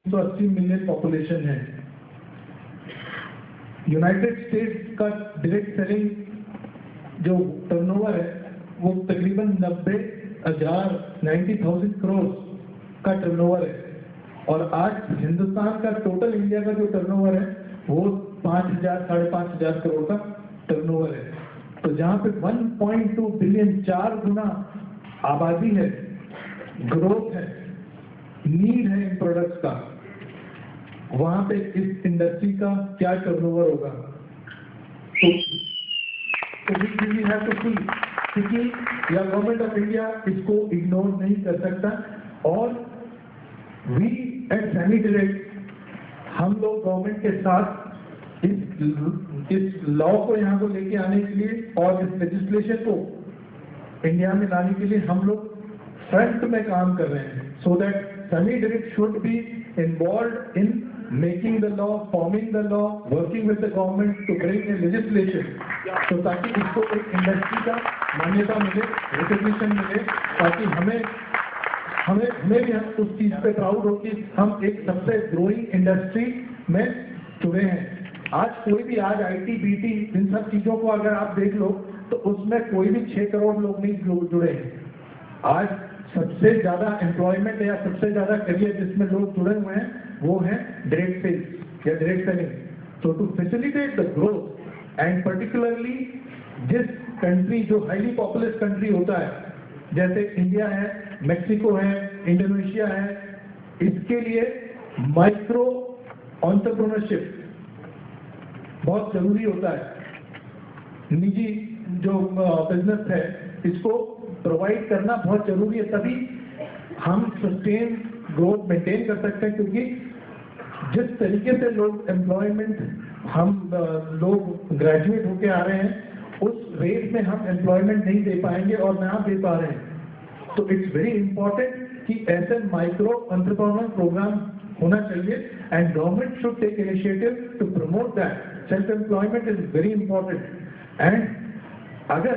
380 million population है। United states का direct selling जो टर्नओवर है वो तकरीबन 90,000 करोड़ का टर्नओवर है, और आज हिंदुस्तान का टोटल इंडिया का जो टर्नओवर है वो 5,000-5,500 करोड़ का टर्नओवर है। तो जहां पे 1.2 बिलियन 4 गुना आबादी है, ग्रोथ है, नीड है इन प्रोडक्ट्स का, वहां पे इस इंडस्ट्री का क्या टर्नओवर होगा। तो वी हैव टू सी, क्योंकि या गवर्नमेंट ऑफ इंडिया इसको इग्नोर नहीं कर सकता, और वी एट सैनी डायरेक्ट हम लोग गवर्नमेंट के साथ इस लॉ को यहाँ को लेके आने के लिए और इस लेजिस्लेशन को इंडिया में लाने के लिए हम लोग फ्रंट में काम कर रहे हैं, सो दैट सैनी direct should be involve in making the law, forming the law, working with the government to bring a legislation, तो ताकि इसको एक इंडस्ट्री का मान्यता मिले, रिकॉग्निशन मिले, ताकि हमें भी हम उस चीज पे प्राउड हो कि हम एक सबसे ग्रोइंग इंडस्ट्री में जुड़े हैं। आज कोई भी आईटी बीटी इन सब चीजों को अगर आप देख लो तो उसमें कोई भी 6 करोड़ लोग नहीं जुड़े हैं। आज सबसे ज्यादा एम्प्लॉयमेंट या सबसे ज्यादा करियर जिसमें लोग जुड़े हुए हैं वो है डायरेक्ट सेल्स या डायरेक्ट सेलिंग। तो to facilitate the growth and particularly जिस कंट्री जो हाईली पॉपुलस कंट्री होता है जैसे इंडिया है, मेक्सिको है, इंडोनेशिया है, इसके लिए माइक्रो एंटरप्रेन्योरशिप बहुत जरूरी होता है। निजी जो बिजनेस है इसको प्रोवाइड करना बहुत जरूरी है, तभी हम सस्टेन ग्रोथ मेंटेन कर सकते हैं, क्योंकि जिस तरीके से लोग एम्प्लॉयमेंट हम लोग ग्रेजुएट होके आ रहे हैं उस रेट में हम एम्प्लॉयमेंट नहीं दे पाएंगे और ना दे पा रहे हैं। तो इट्स वेरी इंपॉर्टेंट कि ऐसे माइक्रो एंटरप्रेन्योर प्रोग्राम होना चाहिए and government should take initiative to promote that. Self employment is very important and अगर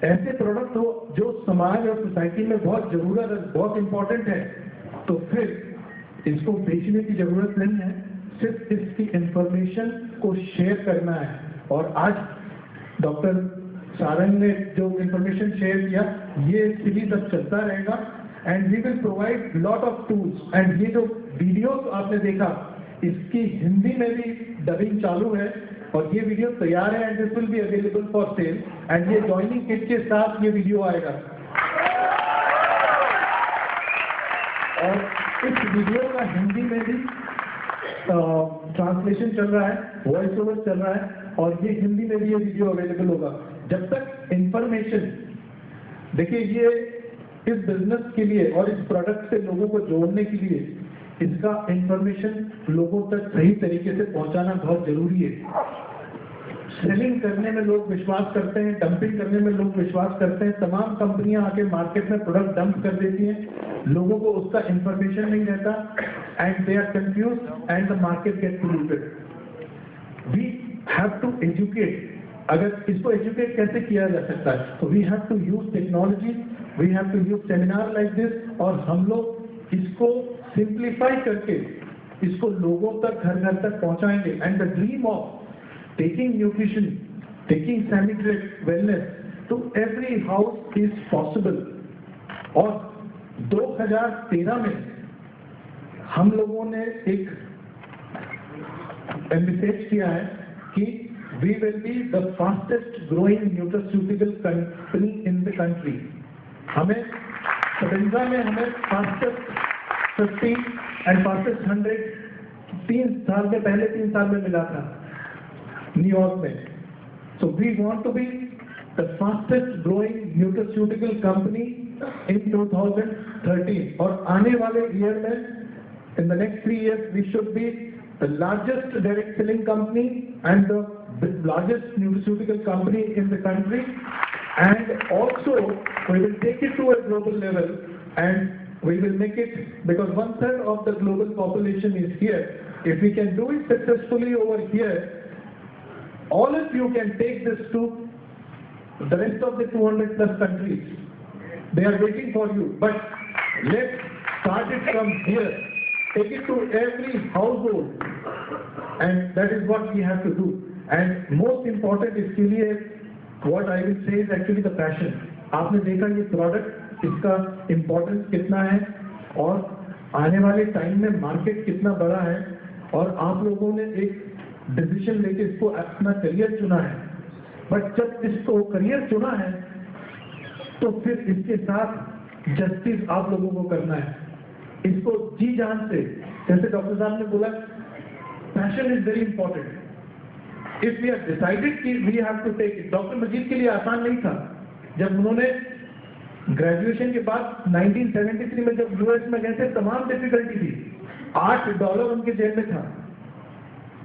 ऐसे प्रोडक्ट हो जो समाज और सोसाइटी में बहुत जरूरत है, बहुत इंपॉर्टेंट है, तो फिर इसको बेचने की जरूरत नहीं है, सिर्फ इसकी इंफॉर्मेशन को शेयर करना है। और आज डॉक्टर सारंग ने जो इंफॉर्मेशन शेयर किया ये सीरीज अब चलता रहेगा and we will provide lot of tools. And ये जो वीडियोस आपने देखा इसकी हिंदी में भी डबिंग चालू है और ये वीडियो तैयार है and this will be available for sale and ये ज्वाइनिंग किट के साथ ये वीडियो आएगा। और इस वीडियो का हिंदी में भी ट्रांसलेशन चल रहा है, वॉइस ओवर चल रहा है और ये हिंदी में भी ये वीडियो अवेलेबल होगा। जब तक इंफॉर्मेशन, देखिए ये इस बिजनेस के लिए और इस प्रोडक्ट से लोगों को जोड़ने के लिए इसका इंफॉर्मेशन लोगों तक सही तरीके से पहुंचाना बहुत जरूरी है। सेलिंग करने में लोग विश्वास करते हैं, डंपिंग करने में लोग विश्वास करते हैं, तमाम कंपनियां आके मार्केट में प्रोडक्ट डंप कर देती हैं, लोगों को उसका इंफॉर्मेशन नहीं रहता and they are confuse and the market get polluted. We have to educate. अगर इसको एजुकेट कैसे किया जा सकता है, तो we have to use technology, we have to use seminar like this, और हम लोग इसको सिंप्लीफाई करके इसको लोगों तक घर घर तक पहुंचाएंगे। And the dream of taking nutrition, taking sanitary wellness to every house is possible। और 2013 में हम लोगों ने एक एम्बिसेज किया है कि we will be the fastest growing nutraceutical company in the country। हमें 17 में हमें fastest 50 and fastest 100 3 साल में पहले 3 साल में मिला था न्यूयॉर्क में। So we want to be the fastest growing nutraceutical company in 2013 और आने वाले ईयर में in the next 3 years we should be the largest direct selling company and the largest nutraceutical company in the country, and also we will take it to a global level and we will make it, because 1/3 of the global population is here. If we can do it successfully over here, all of you can take this to the rest of the 200 plus countries. They are waiting for you, but let's start it from here take it to every household, and that is what we have to do. And most important इसके लिए what I will say is actually the passion. आपने देखा ये product, इसका importance कितना है और आने वाले टाइम में मार्केट कितना बड़ा है, और आप लोगों ने एक डिसीजन लेके इसको अपना करियर चुना है। बट जब इसको करियर चुना है तो फिर इसके साथ जस्टिस आप लोगों को करना है, इसको जी जान से, जैसे डॉक्टर साहब ने बोला, passion is very important. If we have decided कि we have to take it, doctor Majid के लिए आसान नहीं था। जब उन्होंने ग्रेजुएशन के बाद 1973 में जब यूएस में गए थे, तमाम डिफिकल्टी थी, $8 उनके जेब में था।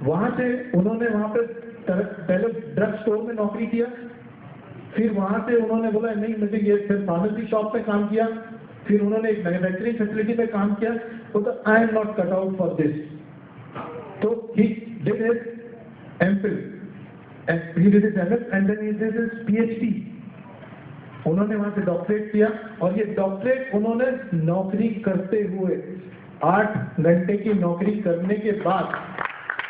वहां से उन्होंने वहां पे पहले ड्रग स्टोर में नौकरी किया, फिर वहां से उन्होंने बोला नहीं मुझे ये, फिर फार्मेसी शॉप में काम किया, फिर उन्होंने एक मैन्युफैक्चरिंग फैसिलिटी में काम किया। तो I am not cut out for this, तो he did his MPhil and he did his MS and then he did his PhD. उन्होंने वहां से डॉक्टरेट किया, और ये डॉक्टरेट उन्होंने नौकरी करते हुए 8 घंटे की नौकरी करने के बाद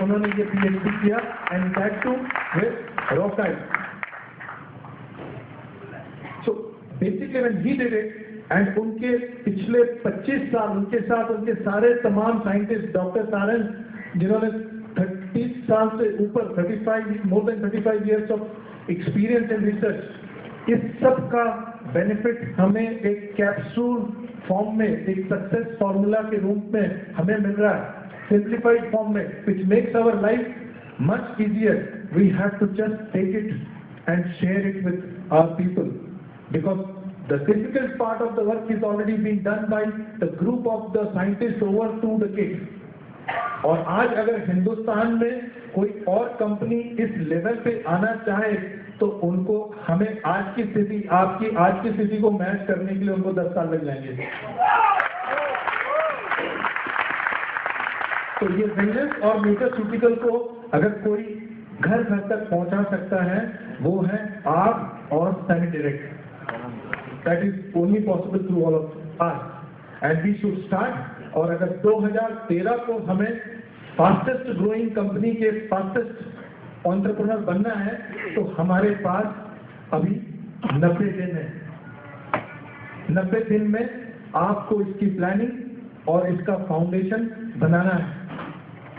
उन्होंने ये पीएचडी किया, and that too with rocket. So basically when he did it, and उनके पिछले 25 साल उनके साथ उनके सारे तमाम साइंटिस्ट, डॉक्टर सारन जिन्होंने 30 साल से ऊपर 35 more than 35 years of experience in research, इस सब का बेनिफिट हमें एक कैप्सूल फॉर्म में, एक सक्सेस फॉर्मूला के रूप में हमें मिल रहा है, simplified form में, which makes our life much easier. We have to just take it and share it with our people, because the difficult part of the work is already being done by the group of the scientists over 2 decades. और आज अगर हिंदुस्तान में कोई और company इस level पे आना चाहे तो उनको, हमें आज की स्थिति, आपकी आज की स्थिति को मैच करने के लिए उनको 10 साल लग जाएंगे। तो ये बिजनेस और न्यूट्रास्यूटिकल को अगर कोई घर घर तक पहुंचा सकता है, वो है आप और semi direct. That is only possible through all of us, and we should start. और अगर 2013 को हमें फास्टेस्ट ग्रोइंग कंपनी के फास्टेस्ट एंटरप्रेन्योर बनना है, तो हमारे पास अभी 90 दिन है। 90 दिन में आपको इसकी प्लानिंग और इसका फाउंडेशन बनाना है।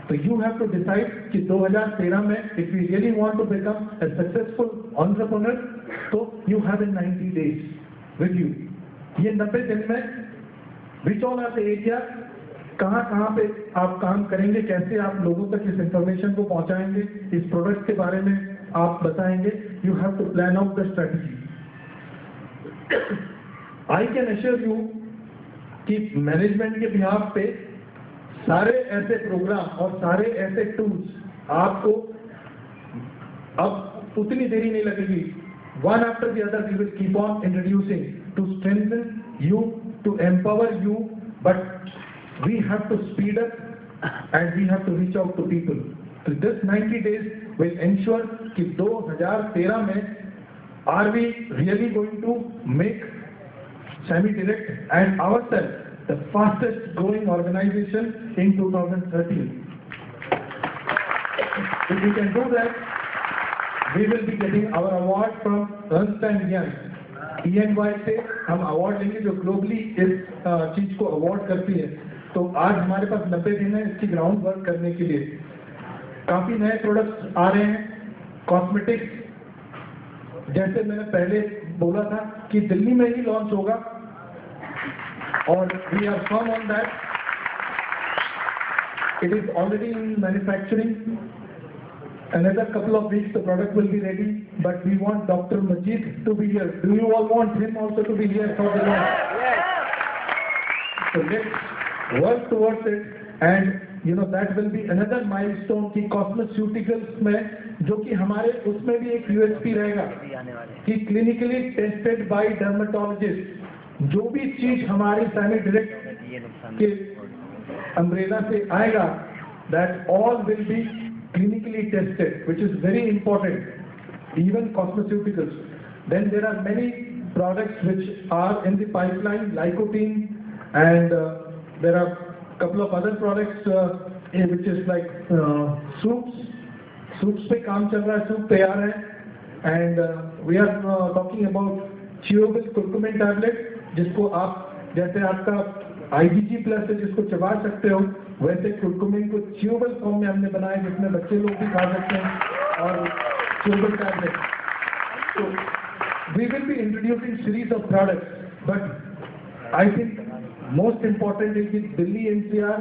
तो यू हैव टू डिसाइड कि 2013 में if you really want to become a successful entrepreneur, तो you have in 90 days with you. ये 90 दिन में which all are the area, कहाँ पे आप काम करेंगे, कैसे आप लोगों तक इस इंफॉर्मेशन को पहुंचाएंगे, इस प्रोडक्ट के बारे में आप बताएंगे। You have to plan out the strategy. I can assure you कि मैनेजमेंट के बिहाफ पे सारे ऐसे प्रोग्राम और सारे ऐसे टूल्स आपको अब उतनी देरी नहीं लगेगी। One after the other we will keep on introducing to strengthen you, to empower you, but we have to speed up and we have to reach out to people. So this 90 days will ensure कि 2013 में are we really going to make Semi Direct and ourselves the fastest growing organization in 2013. If we can do that, we will be getting our award from Ernst & Young. EY से हम award लेंगे जो globally इस चीज को award करती है। तो आज हमारे पास 90 दिन है इसकी ग्राउंड वर्क करने के लिए। काफी नए प्रोडक्ट्स आ रहे हैं। कॉस्मेटिक्स, जैसे मैंने पहले बोला था कि दिल्ली में ही लॉन्च होगा, और we are firm on that. It is already in manufacturing. Another couple of weeks the product will be ready, but we want Dr. Majid to be here. Do you all want him also to be here for the launch? Yes. So let's work towards it, and you know that will be another milestone कि cosmeceuticals में, जो कि हमारे उसमें भी एक USP रहेगा कि clinically tested by dermatologist। जो भी चीज हमारी Semi Direct के अम्ब्रेला से आएगा, that all will be clinically tested, which is very important, even cosmeceuticals. Then there are many products which are in the pipeline, Lycopene, and there are couple of other products which is like soups पे काम चल रहा है, soup तैयार है, and we are talking about chewable curcumin tablet, जिसको आप जैसे आपका IgG प्लस है जिसको चबा सकते हो, वैसे curcumin को chewable फॉर्म में हमने बनाया जिसमें बच्चे लोग भी खा सकते हैं और chewable tablet. So we will be introducing series of products, but I think most important is that Delhi NCR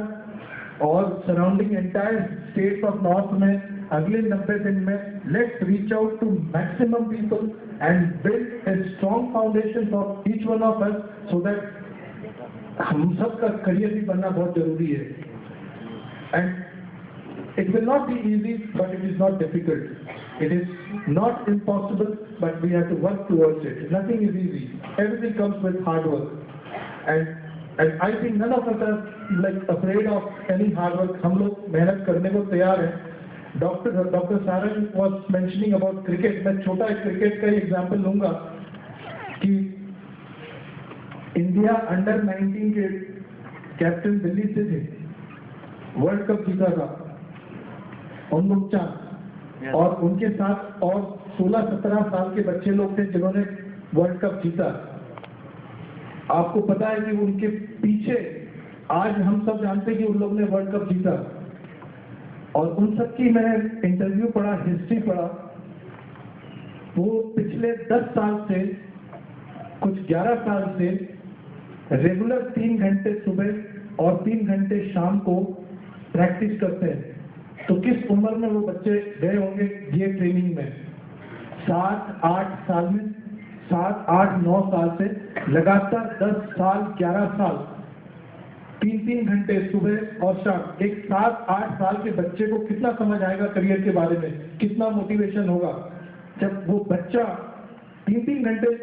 और surrounding entire states of North में अगले 90 दिन में let's reach out to maximum people and build a strong foundation for each one of us so that हम सब का career भी बनना बहुत जरूरी है. And it will not be easy, but it is not difficult. It is not impossible, but we have to work towards it. Nothing is easy. Everything comes with hard work. And I think none of us are like afraid of any hard work. हम लोग मेहनत करने को तैयार हैं. Dr. Saran was mentioning about cricket. मैं छोटा एक क्रिकेट का एग्जांपल लूंगा कि इंडिया अंडर 19 के कैप्टन दिल्ली से थे, वर्ल्ड कप जीता था उनमुख चांद, और उनके साथ और 16-17 साल के बच्चे लोग थे जिन्होंने वर्ल्ड कप जीता. आपको पता है कि उनके पीछे आज हम सब जानते हैं कि उन लोग ने वर्ल्ड कप जीता, और उन सब की मैंने इंटरव्यू पढ़ा, हिस्ट्री पढ़ा. वो पिछले 10 साल से, कुछ 11 साल से रेगुलर 3 घंटे सुबह और 3 घंटे शाम को प्रैक्टिस करते हैं. तो किस उम्र में वो बच्चे गए होंगे ये ट्रेनिंग में? 7-8 साल में, 7-8-9 साल से लगातार 10 साल 11 साल 3-3 घंटे सुबह और शाम. एक 7-8 साल के बच्चे को कितना समझ आएगा करियर के बारे में, कितना मोटिवेशन होगा जब वो बच्चा 3-3 घंटे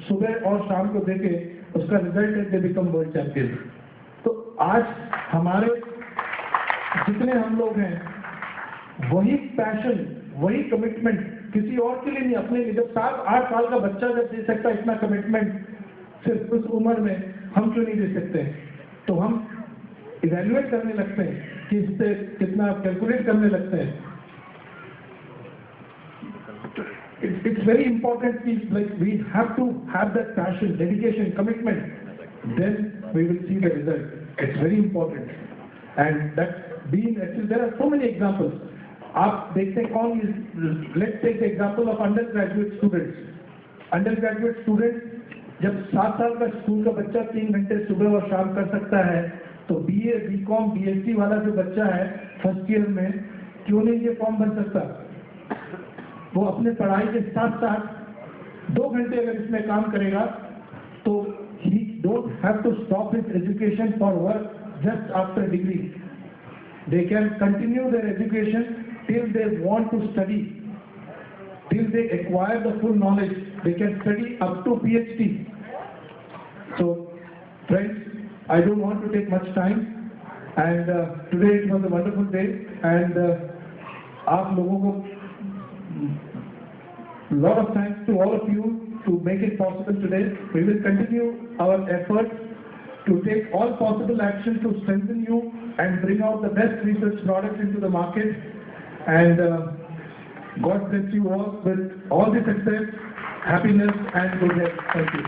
सुबह और शाम को देखे, उसका रिजल्ट है दे बिकम वर्ल्ड चैंपियन. तो आज हमारे जितने हम लोग हैं वही पैशन, वही कमिटमेंट किसी और के लिए नहीं, अपने लिए. जब 7-8 साल का बच्चा जब दे सकता है इतना कमिटमेंट सिर्फ उस उम्र में, हम क्यों नहीं दे सकते हैं? तो हम इवैल्यूएट करने लगते हैं कि इससे कितना कैलकुलेट करने लगते हैं. It's very important कि like we have to have that passion, dedication, commitment. Then we will see the result. It's very important. And that being actually, there are so many examples. आप देखते हैं कौन is, let's take the example of undergraduate students. Undergraduate students जब 7 साल का school का बच्चा 3 घंटे सुबह और शाम कर सकता है, तो BA, BCom, BSc वाला जो बच्चा है फर्स्ट ईयर में क्यों नहीं ये फॉर्म बन सकता? वो अपने पढ़ाई के साथ साथ 2 घंटे अगर इसमें काम करेगा तो he don't have to stop his education for work just after degree. They can continue their education till they want to study, till they acquire the full knowledge. They can study up to PhD. So friends, I don't want to take much time, and today it was a wonderful day, and आप लोगों को lot of thanks to all of you to make it possible today. We will continue our efforts to take all possible action to strengthen you and bring out the best research products into the market. And God bless you all with all the success, happiness and good health. Thank you.